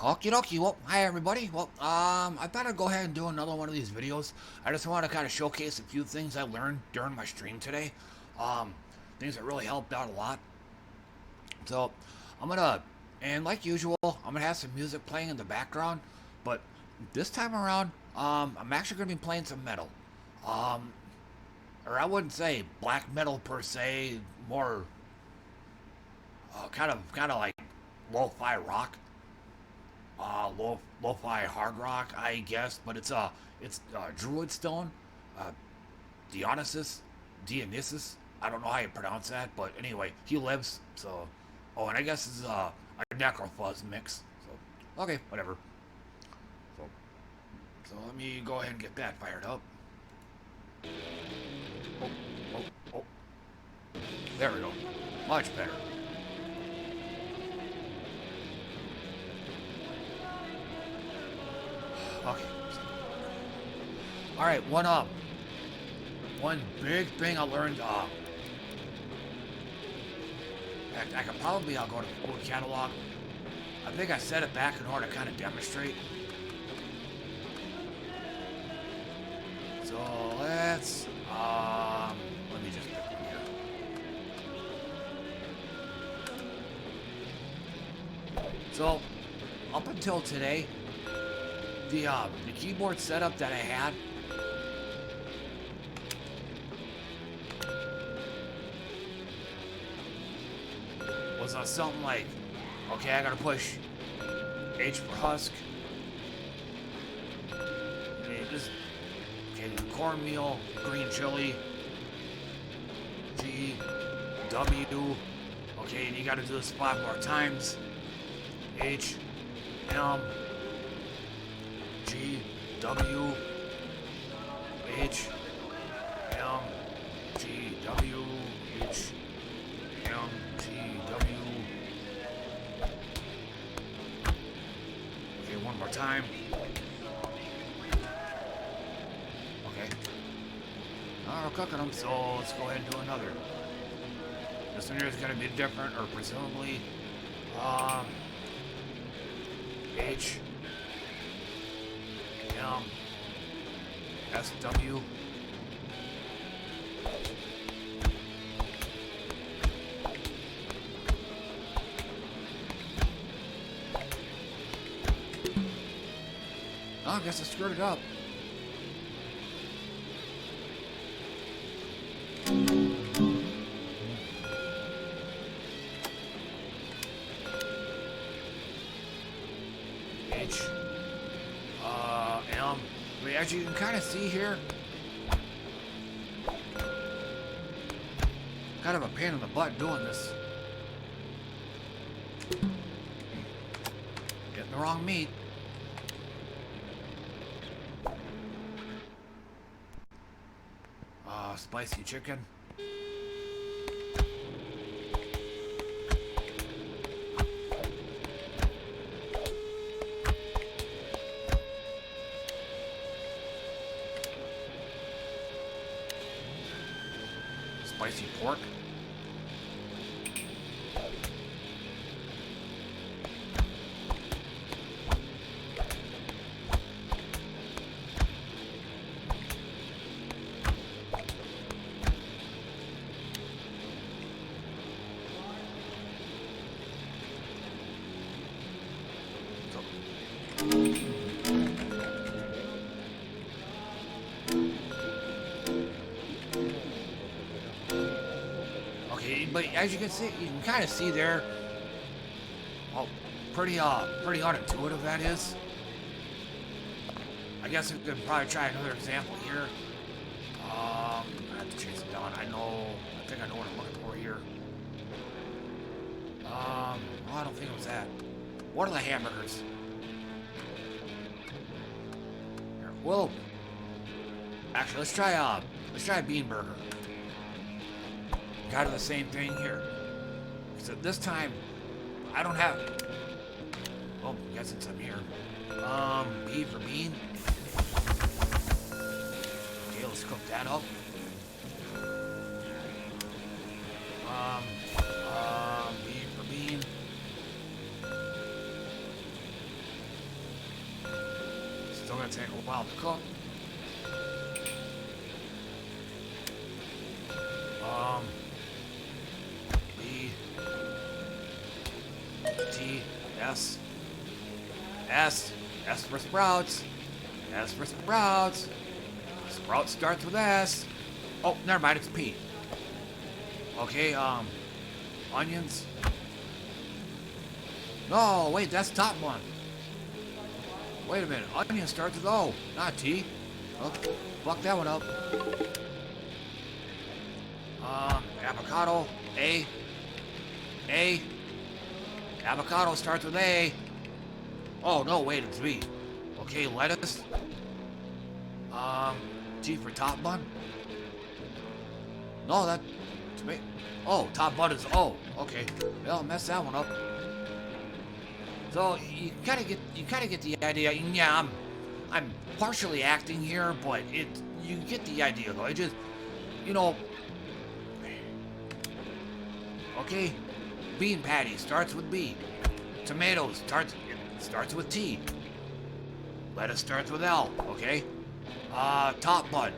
Okie dokie. Well, hi everybody. Well, I thought I'd go ahead and do another one of these videos. I just want to kind of showcase a few things I learned during my stream today. Um, Things that really helped out a lot. So, I'm gonna, and like usual, I'm gonna have some music playing in the background. But this time around, I'm actually gonna be playing some metal. Um, or I wouldn't say black metal per se, more kind of like lo-fi rock. Lo-fi hard rock, I guess, but it's Druid Stone, uh, Dionysus, Dionysus. I don't know how you pronounce that, but anyway, he lives. So, oh, and I guess it's a Necrofuzz mix. So, okay, whatever. So, so let me go ahead and get that fired up. Oh, oh, oh. There we go. Much better. Okay. All right, one big thing I learned. I could probably I'll go to the old catalog. I think I set it back in order to kind of demonstrate. So let me just pick one here. So up until today, the keyboard setup that I had was something like, okay, I gotta push H for husk. Okay, cornmeal, green chili, G, W. Okay, and you gotta do this 5 more times. H, M, G, W, H, M, G, W, H, M, G, W. Okay, one more time. Okay. We're cooking them, so let's go ahead and do another. This one here is going to be different, or presumably, H, M, S, W. Oh, I guess I screwed it up. H, M. I mean, as you can kind of see here, kind of a pain in the butt doing this. Getting the wrong meat. Spicy chicken. Spicy pork. But as you can see, you can kind of see there, oh, pretty unintuitive that is. I guess we could probably try another example here. I have to chase it down. I think I know what I'm looking for here. Well, I don't think it was that. What are the hamburgers? Here, well, actually, let's try a bean burger. Kind of the same thing here. So this time, I don't have. Oh, I guess it's up here. B for bean. Okay, let's cook that up. B for bean. gonna take a while to cook. B T S S for sprouts. S for sprouts. Sprout starts with S. Oh, never mind, it's P. Okay, onions. No, wait, that's top one. Wait a minute, onion starts with O, not T. Oh, fuck that one up. Avocado, A. A. Avocado starts with A. Oh, no, wait, it's B. Okay, lettuce. T for top bun. No, that, tomato. Oh, top bun is O. Okay, well, mess that one up. So you kind of get the idea. Yeah, I'm partially acting here, but you get the idea though. It just, you know. Okay, bean patty starts with B. Tomatoes starts with T. Lettuce starts with L. Okay. Top bun.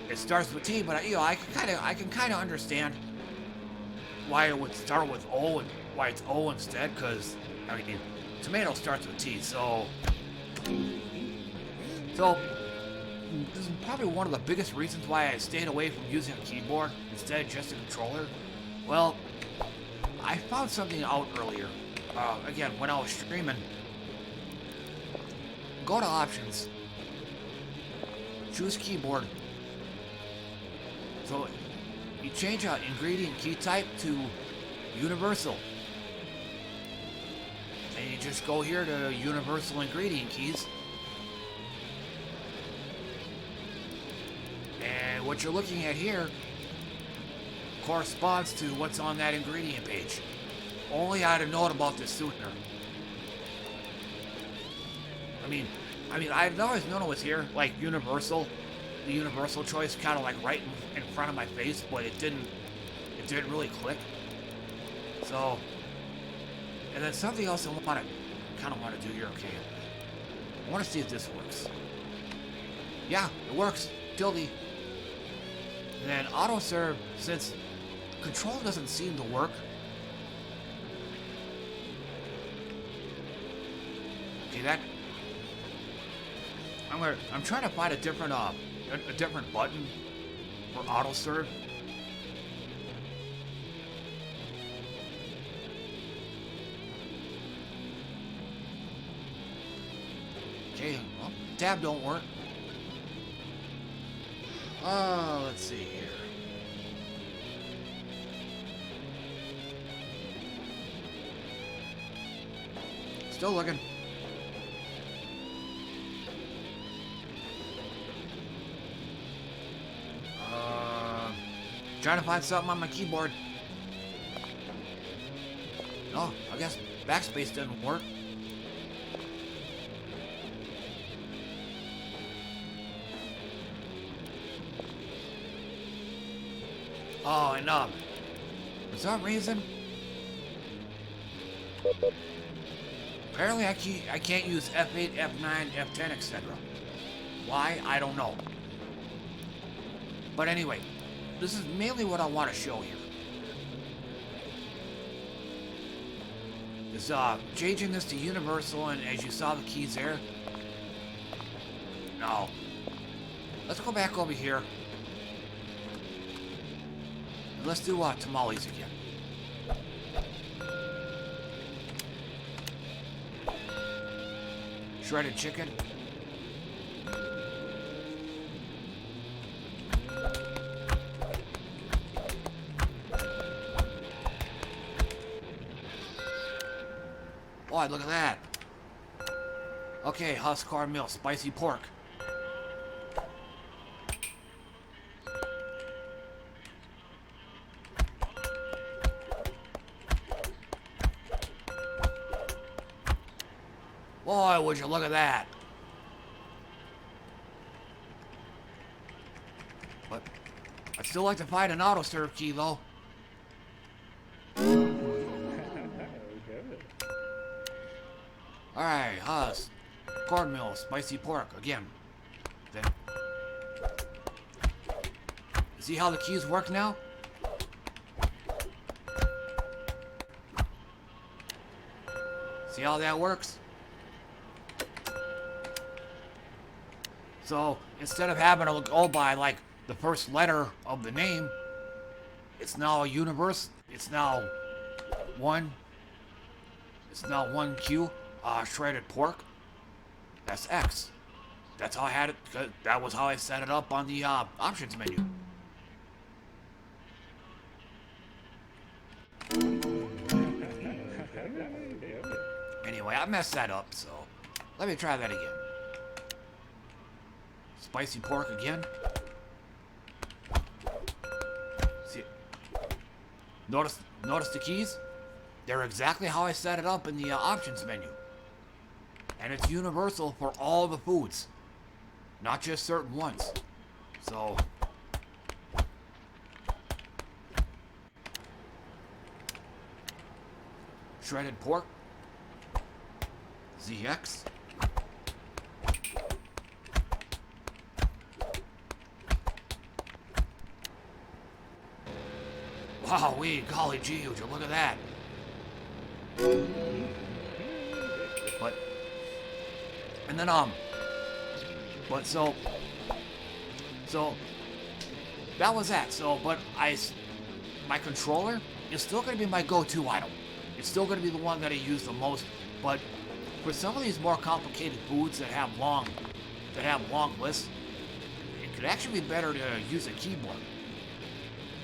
It starts with T, but I can kind of understand why it would start with O and why it's O instead, because I mean, tomato starts with T, so this is probably one of the biggest reasons why I stayed away from using a keyboard instead of just a controller. Well, I found something out earlier. Again, when I was streaming, go to options, choose keyboard. So you change out ingredient key type to universal. And you just go here to universal ingredient keys. And what you're looking at here corresponds to what's on that ingredient page. Only I'd have known about this sooner. I mean, I've always known it was here, like universal, the universal choice, kind of like right in front of my face, but it didn't really click. So, and then something else I kind of want to do here. Okay, I want to see if this works. Yeah, it works. Tilde. And then auto serve, since control doesn't seem to work. Okay, that. I'm trying to find a different button for auto serve. Okay, well, tab don't work. Let's see here. Still looking. Trying to find something on my keyboard. No, I guess backspace didn't work. Oh, and for some reason, apparently I can't use F8, F9, F10, etc. Why? I don't know. But anyway, this is mainly what I want to show here. Is changing this to universal, and as you saw the keys there. No. Let's go back over here. And let's do tamales again. Shredded chicken. Boy, look at that. Okay, Huskar Mill, spicy pork. Boy, would you look at that. But I'd still like to find an auto serve key though. Alright, cornmeal, spicy pork, again. Then, see how the keys work now? See how that works? So, instead of having to go by, like, the first letter of the name, it's now a universe. It's now one Q, shredded pork. That's X. That's how I had it. That was how I set it up on the options menu. Anyway, I messed that up, so let me try that again. Spicy pork again. See, notice the keys? They're exactly how I set it up in the options menu. And it's universal for all the foods, not just certain ones. So, shredded pork, ZX. Wow, golly gee, would you look at that. But, and then, but so, that was that. So, but my controller is still going to be my go-to item. It's still going to be the one that I use the most, but for some of these more complicated foods that have long lists, it could actually be better to use a keyboard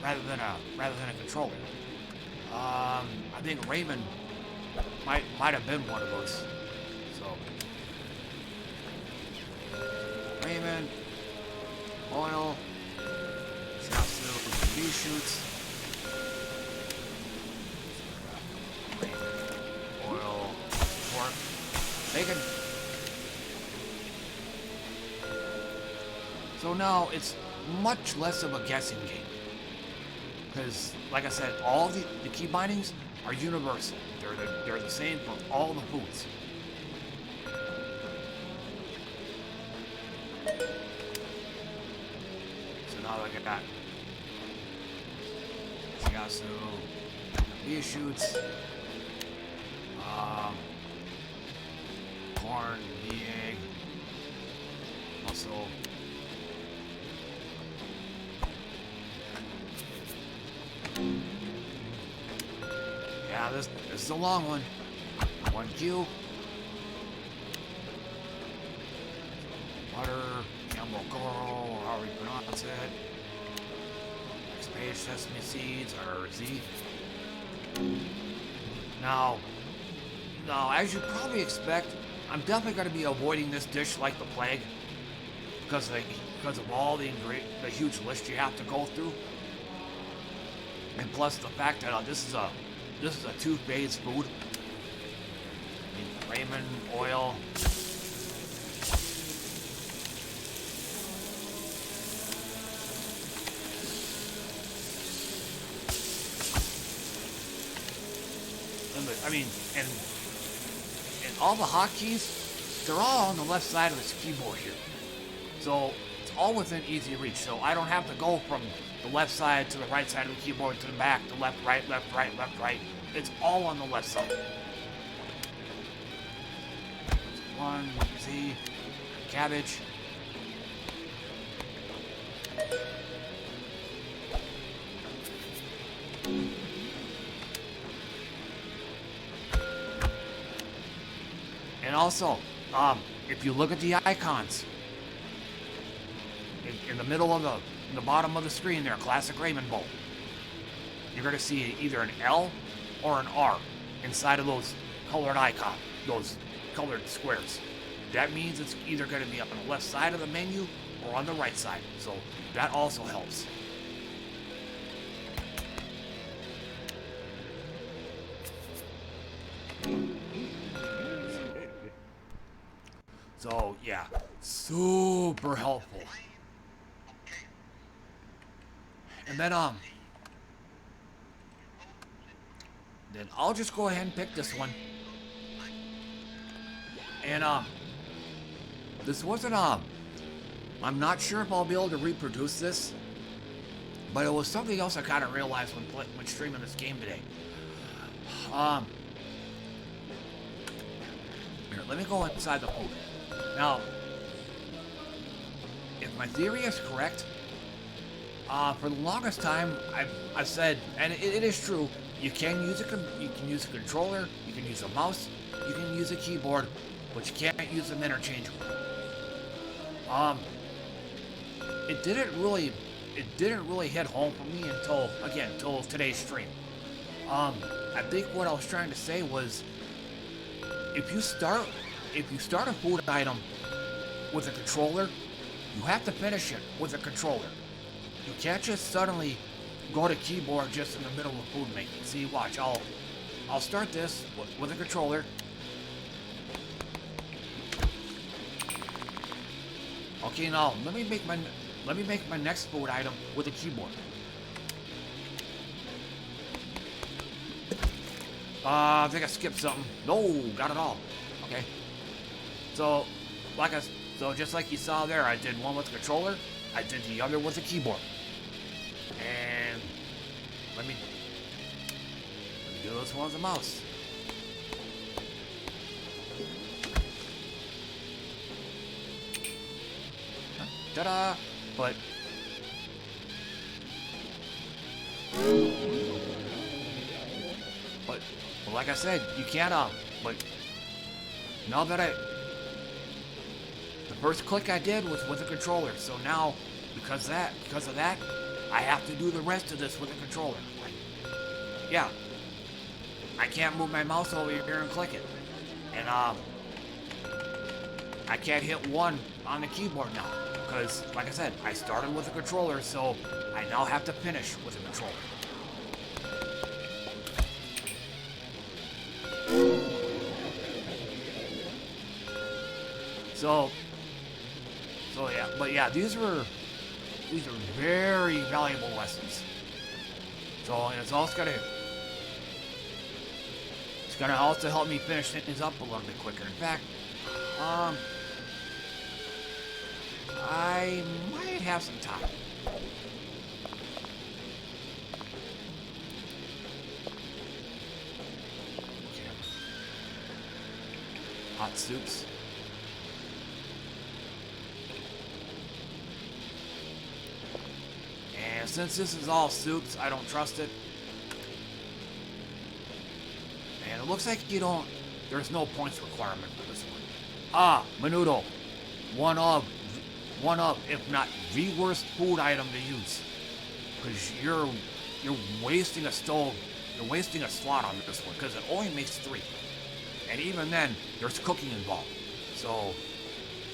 rather than a controller. I think Raymond might have been one of those. So Raymond, oil, Shiatsu, bee shoots, Raymond, oil, pork, bacon. So now it's much less of a guessing game. Because, like I said, all the key bindings are universal. They're the same for all the foods. So now I got Shiatsu, bee shoots, corn, bee egg, mussel. Yeah, this is a long one. 1Q. Butter, Campbell Coral, or however you pronounce it. Next page, sesame seeds, or Z. Now, as you probably expect, I'm definitely going to be avoiding this dish like the plague because of all the huge list you have to go through. And plus the fact that this is a two-phase food. I mean, Raymond, oil. I mean, and all the hotkeys, they're all on the left side of this keyboard here. So it's all within easy reach. So I don't have to go from the left side to the right side of the keyboard to the back, to left, right, left, right, left, right. It's all on the left side. One, Z, cabbage. And also, if you look at the icons, in the middle of in the bottom of the screen there, Classic Raymond Bowl, you're going to see either an L or an R inside of those colored icons, those colored squares. That means it's either going to be up on the left side of the menu or on the right side. So that also helps. So yeah, super helpful. And then I'll just go ahead and pick this one. And this wasn't, I'm not sure if I'll be able to reproduce this, but it was something else I kind of realized when streaming this game today. Here, let me go inside the food. Now, if my theory is correct, for the longest time, I've said, and it is true, you can use a controller, you can use a mouse, you can use a keyboard, but you can't use them interchangeably. It didn't really hit home for me until today's stream. I think what I was trying to say was, if you start a food item with a controller, you have to finish it with a controller. You can't just suddenly go to keyboard just in the middle of food making. See, watch, I'll start this with a controller. Okay, now let me make my next food item with a keyboard. I think I skipped something. No, got it all. Okay. So just like you saw there, I did one with the controller, I did the other with the keyboard. And let me do this one with the mouse. Ta-da! But like I said, you can't but now that the first click I did was with a controller, so now because of that, I have to do the rest of this with a controller. Yeah, I can't move my mouse over here and click it, and I can't hit one on the keyboard now because, like I said, I started with a controller, so I now have to finish with a controller. So yeah, but yeah, these are very valuable lessons. So it's gonna also help me finish things up a little bit quicker. In fact, I might have some time. Okay. Hot soups. And since this is all soups, I don't trust it. And it looks like there's no points requirement for this one. Ah, Menudo. One of, if not the worst food item to use. Because you're wasting a stove, you're wasting a slot on this one, because it only makes 3. And even then, there's cooking involved. So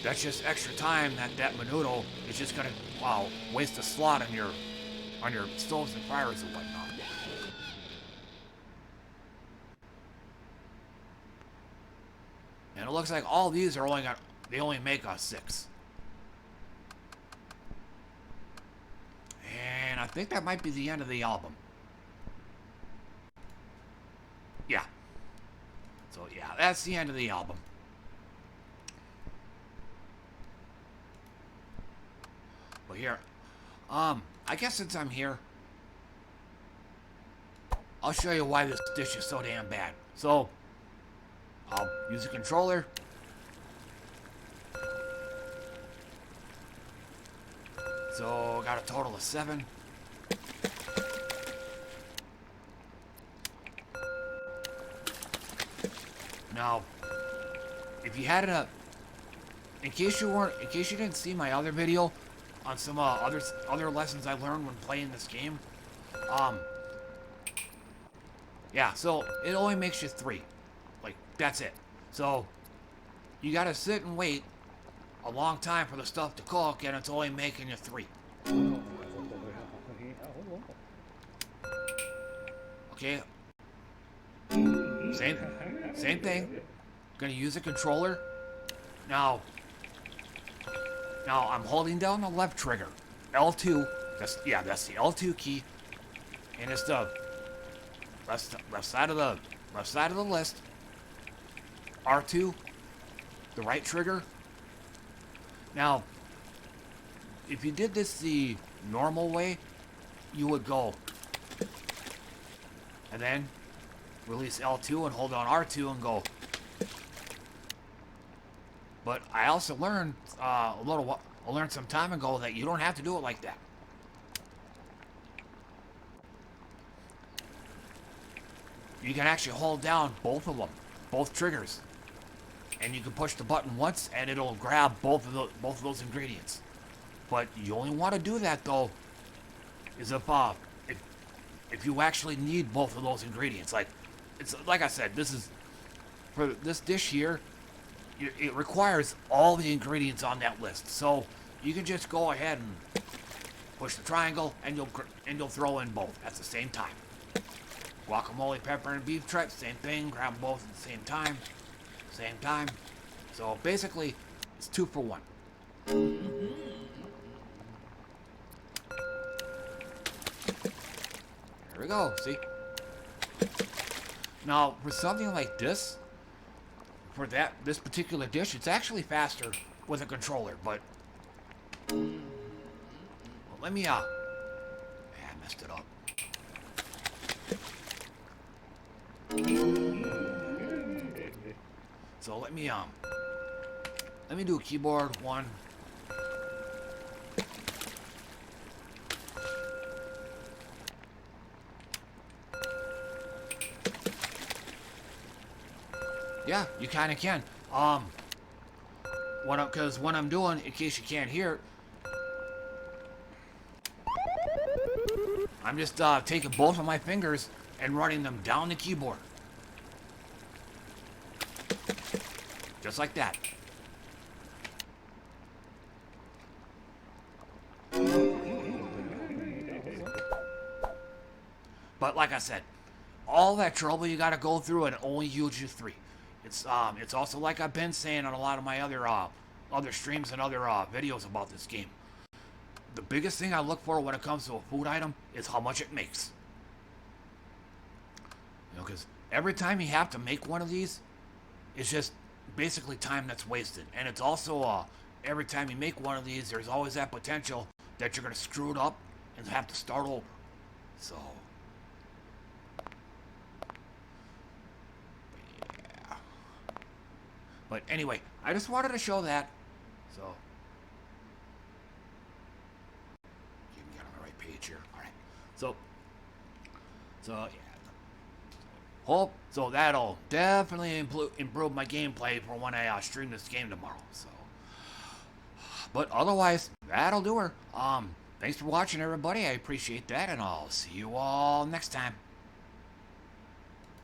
that's just extra time that Menudo is just gonna, waste a slot on your stoves and fryers and whatnot. And it looks like all these are they only make us 6. And I think that might be the end of the album. Yeah. So yeah, that's the end of the album. But here, I guess since I'm here, I'll show you why this dish is so damn bad. So, I'll use a controller. So, got a total of 7. Now, if you had in case you didn't see my other video on some other lessons I learned when playing this game, yeah, so it only makes you 3. Like, that's it. So, you gotta sit and wait a long time for the stuff to cook, and it's only making you 3. Okay. Same thing. Gonna use a controller. Now I'm holding down the left trigger. L2. That's the L2 key. And it's the left side of the list. R2, the right trigger. Now, if you did this the normal way, you would go and then release L2 and hold on R2 and go. But I also learned I learned some time ago that you don't have to do it like that. You can actually hold down both of them, both triggers, and you can push the button once and it'll grab both of those ingredients. But you only want to do that though is if you actually need both of those ingredients. Like it's like I said, this is for this dish here. It requires all the ingredients on that list, so you can just go ahead and push the triangle, and you'll throw in both at the same time. Guacamole, pepper, and beef tripe, same thing. Grab them both at the same time. Same time. So basically, it's 2 for 1. There we go, see? Now, for something like this, for this particular dish, it's actually faster with a controller, but... Well, let me, I messed it up. So let me do a keyboard 1. Yeah, you kind of can. Because what I'm doing, in case you can't hear, I'm just taking both of my fingers and running them down the keyboard. Just like that. But like I said, all that trouble you gotta go through and it only yields you 3. It's also like I've been saying on a lot of my other streams and other videos about this game. The biggest thing I look for when it comes to a food item is how much it makes. You know, because every time you have to make one of these, it's just basically time that's wasted. And it's also every time you make one of these, there's always that potential that you're gonna screw it up and have to start over. So. But anyway, I just wanted to show that. So, get me on the right page here. All right. So yeah. So that'll definitely improve my gameplay for when I stream this game tomorrow. So, but otherwise, that'll do her. Thanks for watching, everybody. I appreciate that, and I'll see you all next time.